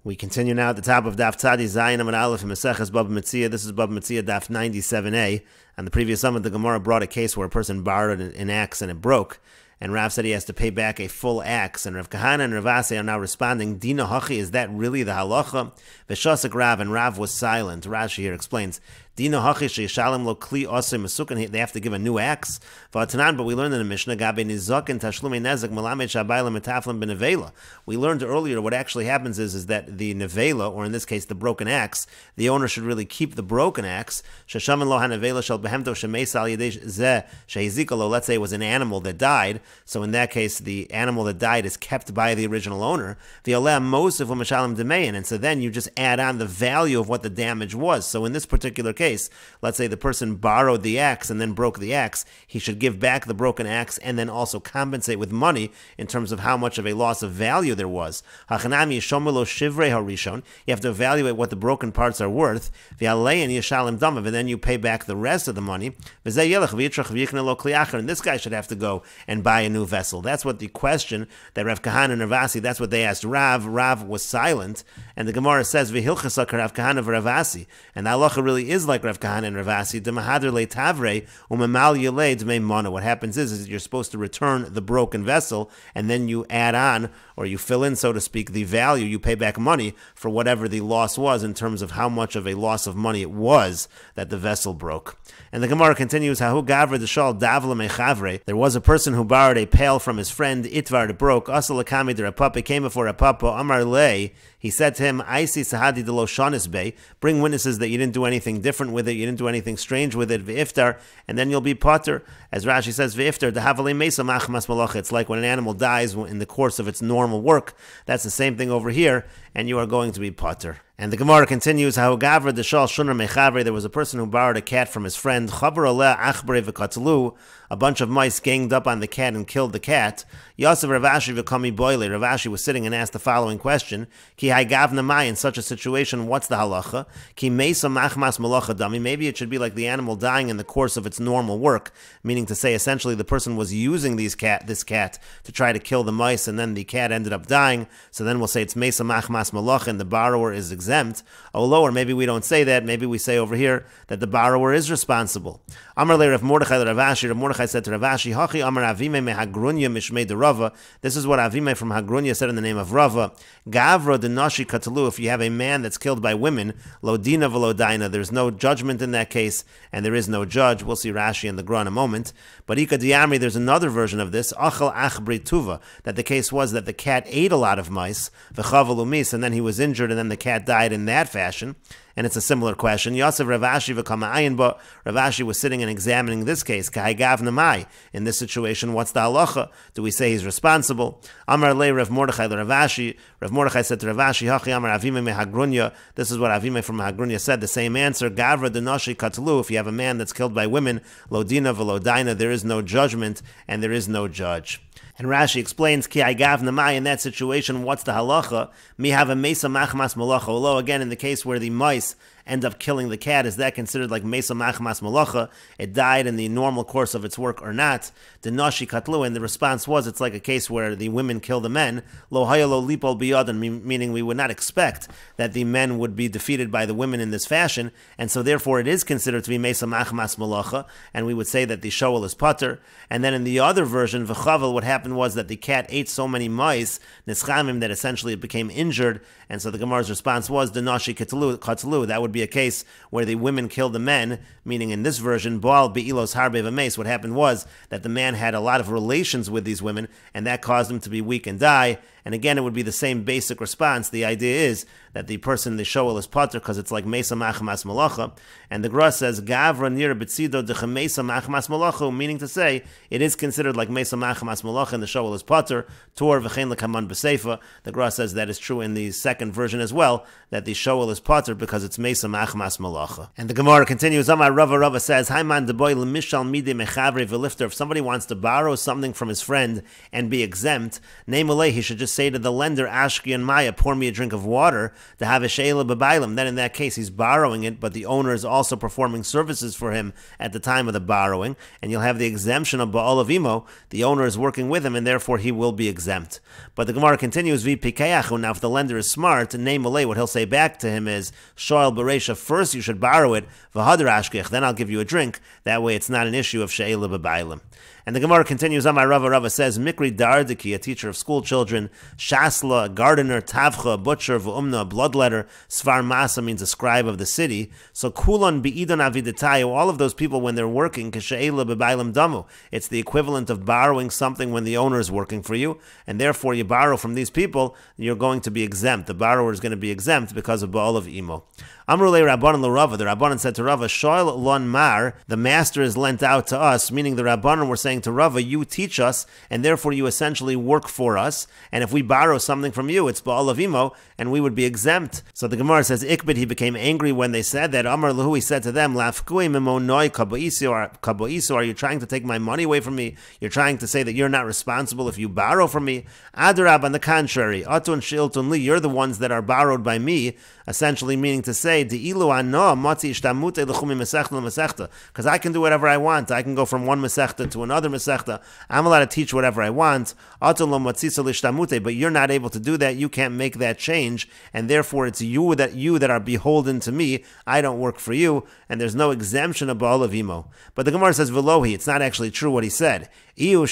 We continue now at the top of Daf Zayin Amud Aleph in Meseches Bava Metzia. This is Bava Metzia Daf 97a. On the previous summit, the Gemara brought a case where a person borrowed an axe and it broke. And Rav said he has to pay back a full axe. And Rav Kahana and Rav Asi are now responding, Dina Hachi, is that really the halacha? V'shasik Rav, and Rav was silent. Rashi here explains, Dina Hachi she'yishalem lo kli osei mesukan, they have to give a new axe. V'atanan, but we learned in the Mishnah, Gabe nizak and tashlumei nezek melamed shabayla metaflim benevela. We learned earlier what actually happens is that the nevela, or in this case the broken axe, the owner should really keep the broken axe. Sheshaman lo hanevela shel behemto shemeis al yedei zeh shehizikalo. Let's say it was an animal that died. So in that case, the animal that died is kept by the original owner. And so then you just add on the value of what the damage was. So in this particular case, let's say the person borrowed the axe and then broke the axe, he should give back the broken axe and then also compensate with money in terms of how much of a loss of value there was. You have to evaluate what the broken parts are worth, and then you pay back the rest of the money. And this guy should have to go and buy a new vessel. That's what the question that Rav Kahana and Rav Asi, that's what they asked Rav. Rav was silent, and the Gemara says V'hilchasaka Rav Kahana v'Rav Asi, and the halacha really is like Rav Kahana and Rav Asi. D'mahader le'tavre u'memal yelei d'mei mana. What happens is that you're supposed to return the broken vessel, and then you add on, or you fill in, so to speak, the value. You pay back money for whatever the loss was in terms of how much of a loss of money it was that the vessel broke. And the Gemara continues, Hahu gavre d'shal davla mechavre. There was a person who borrowed a pail from his friend, Itvar, it broke. Asal akami de Rapapa, came before Rapapa, Amar lei. He said to him, Aisi sahadi de lo shanis bay, bring witnesses that you didn't do anything different with it, you didn't do anything strange with it, v'iftar, and then you'll be potter. As Rashi says, v'iftar, dehavale mesa machmas malacha. It's like when an animal dies in the course of its normal work. That's the same thing over here, and you are going to be potter. And the Gemara continues, How gavra deshal shunar mechavre. There was a person who borrowed a cat from his friend. Chaber oleh achbre v'katlu. A bunch of mice ganged up on the cat and killed the cat. Yosef Rav Ashi v'kami boile. Rav Ashi was sitting and asked the following question: Ki hay gavna mai. In such a situation, what's the halacha? Ki meisa machmas malacha dami. Maybe it should be like the animal dying in the course of its normal work, meaning to say essentially the person was using this cat to try to kill the mice, and then the cat ended up dying. So then we'll say it's meisa machmas malacha, and the borrower is exempt. Or maybe we don't say that. Maybe we say over here that the borrower is responsible. Amar le Rav Mordechai Rav Ashi. Rav Mordechai said to Rav Ashi, Hachi Amar Avime me Hagrunya mishmei de Rava. This is what Avime from Hagrunya said in the name of Rava. Gavra de Nashi Katalu. If you have a man that's killed by women, lo dina v'lo daina. There's no judgment in that case, and there is no judge. We'll see Rashi and the Gra in a moment. But Ika Diamri, there's another version of this. Achal achbri tuva. That the case was that the cat ate a lot of mice, v'chavalu mis, and then he was injured, and then the cat died in that fashion. And it's a similar question. Yosef Rav Ashi v'kama ayin ba. Rav Ashi was sitting and examining this case. Kai gav namai. In this situation, what's the halacha? Do we say he's responsible? Amar le Rav Mordechai le Rav Ashi. Rav Mordechai said to Rav Ashi, Hachi Amar Avime me Hagrunya. This is what Avime from Hagrunya said. The same answer. Gavra denashi katlu. If you have a man that's killed by women, lo dina v'lo daina. There is no judgment and there is no judge. And Rashi explains, Ki agav namai, in that situation, what's the halacha? Mi have a mesa machmas malacha. Although, again, in the case where the mice end up killing the cat, is that considered like mesa machmas malacha? It died in the normal course of its work or not? The nashi katlu, and the response was, it's like a case where the women kill the men. Lo haya lo lipol biyadan, meaning we would not expect that the men would be defeated by the women in this fashion, and so therefore it is considered to be mesa machmas malacha, and we would say that the shoel is pater. And then in the other version, v'chavel, what happened was that the cat ate so many mice, nischamim, that essentially it became injured, and so the Gemara's response was, the nashi katlu. That would be a case where the women killed the men, meaning in this version, Baal be'ilos harbe v'meis. What happened was that the man had a lot of relations with these women, and that caused him to be weak and die. And again, it would be the same basic response. The idea is that the person, the shoel, is pater because it's like mesa machmas malacha. And the Gra says, Gavra nir betzido decha mesa machmas malacha, meaning to say, it is considered like mesa machmas malacha, and the shoel is pater. Tor v'chein lekaman b'seifa. The Gra says that is true in the second version as well, that the shoel is pater because it's mesa machmas malacha. And the Gemara continues, Amar Rava says, Haiman deboy l'mishal midei mechavre v'lifter. If somebody wants to borrow something from his friend and be exempt, name he should just say to the lender, Ashki and Maya, pour me a drink of water, to have a she'ela b'bailim, then in that case he's borrowing it, but the owner is also performing services for him at the time of the borrowing, and you'll have the exemption of ba'al of imo. The owner is working with him, and therefore he will be exempt. But the Gemara continues, v'pikeyachu. Now, if the lender is smart, name malay, what he'll say back to him is, shoel bereisha, first you should borrow it, v'hadar ashkech, then I'll give you a drink. That way it's not an issue of she'ela b'bailim. And the Gemara continues, Amar Rava, Rava says, Mikri Dardiki, a teacher of school children, Shasla, a gardener, Tavcha, a butcher, V'umna, a bloodletter, Svar Masa means a scribe of the city. So Kulon Bi'idon Avidatayu, all of those people when they're working, Keshe'ela B'bailam Damu. It's the equivalent of borrowing something when the owner is working for you, and therefore you borrow from these people, you're going to be exempt. The borrower is going to be exempt because of Ba'al of Imo. Amrulei Rabbanan l'Rava, the Rabbanan said to Rava, Shoel lon mar, the master is lent out to us, meaning the Rabbanan were saying to Rava, you teach us, and therefore you essentially work for us, and if we borrow something from you, it's Ba'al of Imo, and we would be exempt. So the Gemara says, Ikbid, he became angry when they said that. Amar Lahu, he said to them, Lafkui mimonoi kaboisu, are you trying to take my money away from me? You're trying to say that you're not responsible if you borrow from me? Adarab, on the contrary, Atun shiltun li, you're the ones that are borrowed by me, essentially meaning to say, because I can do whatever I want. I can go from one Mesechta to another Mesechta. I'm allowed to teach whatever I want. But you're not able to do that. You can't make that change, and therefore it's you that are beholden to me. I don't work for you, and there's no exemption of Ba'al of Imo. But the Gemara says, Velohi, it's not actually true what he said. He really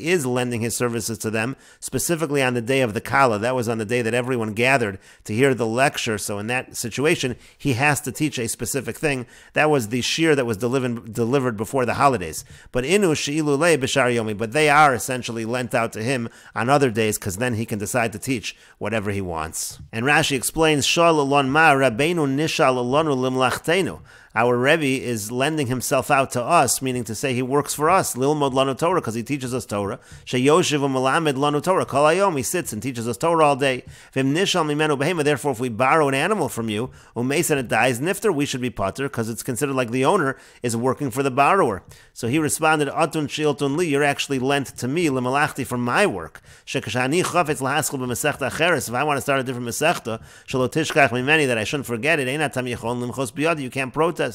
is lending his services to them, specifically on the day of the Kala. That was on the day that everyone gathered to hear the lecture. So in that situation, he has to teach a specific thing. That was the shir that was delivered before the holidays. But inu she'ilu le b'shar yomi, but they are essentially lent out to him on other days, because then he can decide to teach whatever he wants. And Rashi explains, Shal alon ma rabbeinu nishal alonu limlachtenu. Our Rebbe is lending himself out to us, meaning to say he works for us. Lilmod lanu Torah, because he teaches us Torah. Sheyoshiv u'melamed lanu Torah. Kol hayom, he sits and teaches us Torah all day. V'im nishal mimenu behema. Therefore, if we borrow an animal from you, umeis and it dies, nifter, we should be pater, because it's considered like the owner is working for the borrower. So he responded, Atun shiltun li, you're actually lent to me, limalachti, for my work. Shekashani chafetz lahaskul b'mesechta acheres. If I want to start a different mesechta, shelo tishkach mimeni, that I shouldn't forget it, einatam yichon limchos biyadi, you can't protest.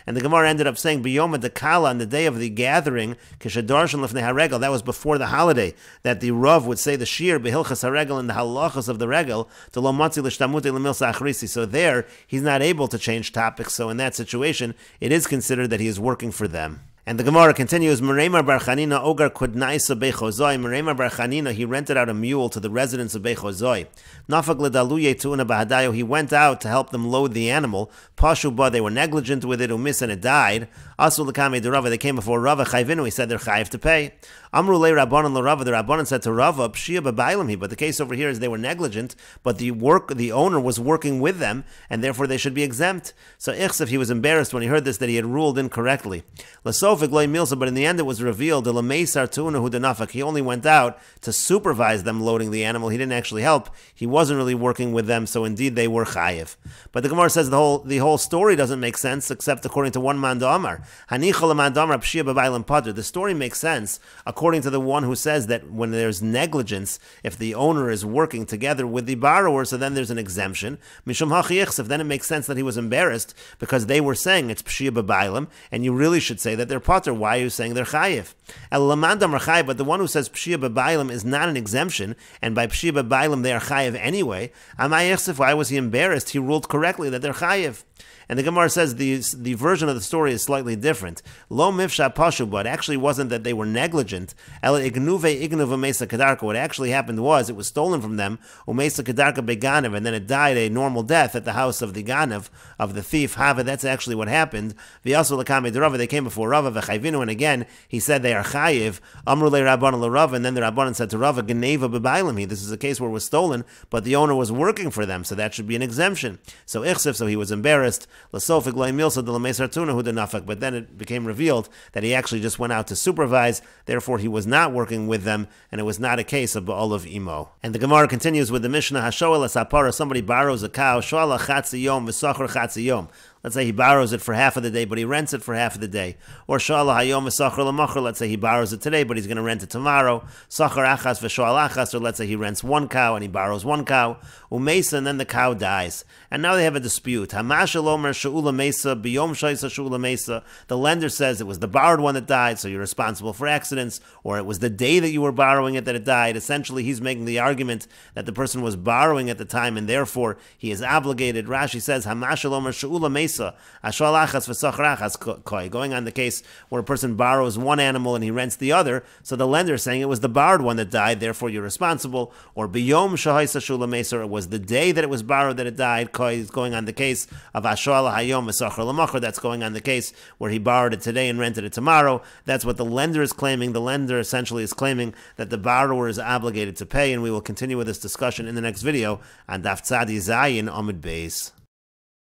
And the Gemara ended up saying, B'yom Dekala, on the day of the gathering, Kishadorshan Lefnei HaRegel, that was before the holiday, that the Rav would say the Shir, Behilchas HaRegel, and the halachas of the Regel, to Lo Matzi L'Shtamute L'Milsa Achrisi. So there, he's not able to change topics, so in that situation, it is considered that he is working for them. And the Gemara continues, Mereimar Bar Chanina Ogar Kudnaisa Bechozoi. Mereimar Bar Chanina, he rented out a mule to the residents of Bechozoi. Nafag Ledaluye Tuuna Bahadayo, he went out to help them load the animal. Pashuba, they were negligent with it, umis, and it died. Asul Lekame de Rava, they came before Rava Chayvinu, he said they're chayiv to pay. Amru Le Rabbanan Le Rava, the Rabbanan said to Rava, Pshia B'bailam, but the case over here is they were negligent, but the owner was working with them, and therefore they should be exempt. So Ichsef, he was embarrassed when he heard this, that he had ruled incorrectly. Lasofik Loi Milsa, but in the end it was revealed, he only went out to supervise them loading the animal. He didn't actually help. He wasn't really working with them, so indeed they were chayiv. But the Gemara says the whole story doesn't make sense, except according to one man Amar. The story makes sense according to the one who says that when there's negligence, if the owner is working together with the borrower, so then there's an exemption. Mishum hachiyichsef, then it makes sense that he was embarrassed because they were saying it's pshia b'bailam, and you really should say that they're potter. Why are you saying they're chayiv? But the one who says pshia b'bailam is not an exemption, and by pshia b'bailam they are chayiv anyway. Why was he embarrassed? He ruled correctly that they're chayiv. And the Gemara says the version of the story is slightly different. Lo mifsha pashu, but it actually wasn't that they were negligent. El ignuve mesa kedarka. What actually happened was it was stolen from them. Umesa kedarka beganev, and then it died a normal death at the house of the ganev, of the thief. Hava. That's actually what happened. V'yasu lekame de Rava. They came before Rava v'chayvinu, and again he said they are chayiv. Amru le Rabbanan le Rava, and then the Rabbanan said to Rava, geneva b'bailami. This is a case where it was stolen, but the owner was working for them, so that should be an exemption. So ichsef, so he was embarrassed. But then it became revealed that he actually just went out to supervise, therefore he was not working with them, and it was not a case of Ba'al of Imo. And the Gemara continues with the Mishnah, Hashoel asapara, somebody borrows a cow, Shoala chatzi yom, v'sachar chatzi yom. Let's say he borrows it for half of the day, but he rents it for half of the day. Or Shala Hayom V'Sachar L'Machar, let's say he borrows it today, but he's going to rent it tomorrow. Sachar Achas V'Shoal Achas, or let's say he rents one cow and he borrows one cow. Umesa, and then the cow dies. And now they have a dispute. Hamashal Omer Sha'ula Mesa, B'Yom Shaisa Sha'ula Mesa. The lender says it was the borrowed one that died, so you're responsible for accidents, or it was the day that you were borrowing it that it died. Essentially, he's making the argument that the person was borrowing at the time, and therefore he is obligated. Rashi says, Hamashal Omer Sha'ula Mesa, Ashal Achas V'Sachar Achas Koi. Going on the case where a person borrows one animal and he rents the other, so the lender is saying it was the borrowed one that died, therefore you're responsible. Or B'Yom Shahaisa Sha'ula Mesa, it was the day that it was borrowed that it died. Koi is going on the case of Ashal Hayom V'Sachar L'Machar. That's going on the case where he borrowed it today and rented it tomorrow. That's what the lender is claiming. The lender essentially is claiming that the borrower is obligated to pay, and we will continue with this discussion in the next video on Daf Tzadi Zayin Amud Beis.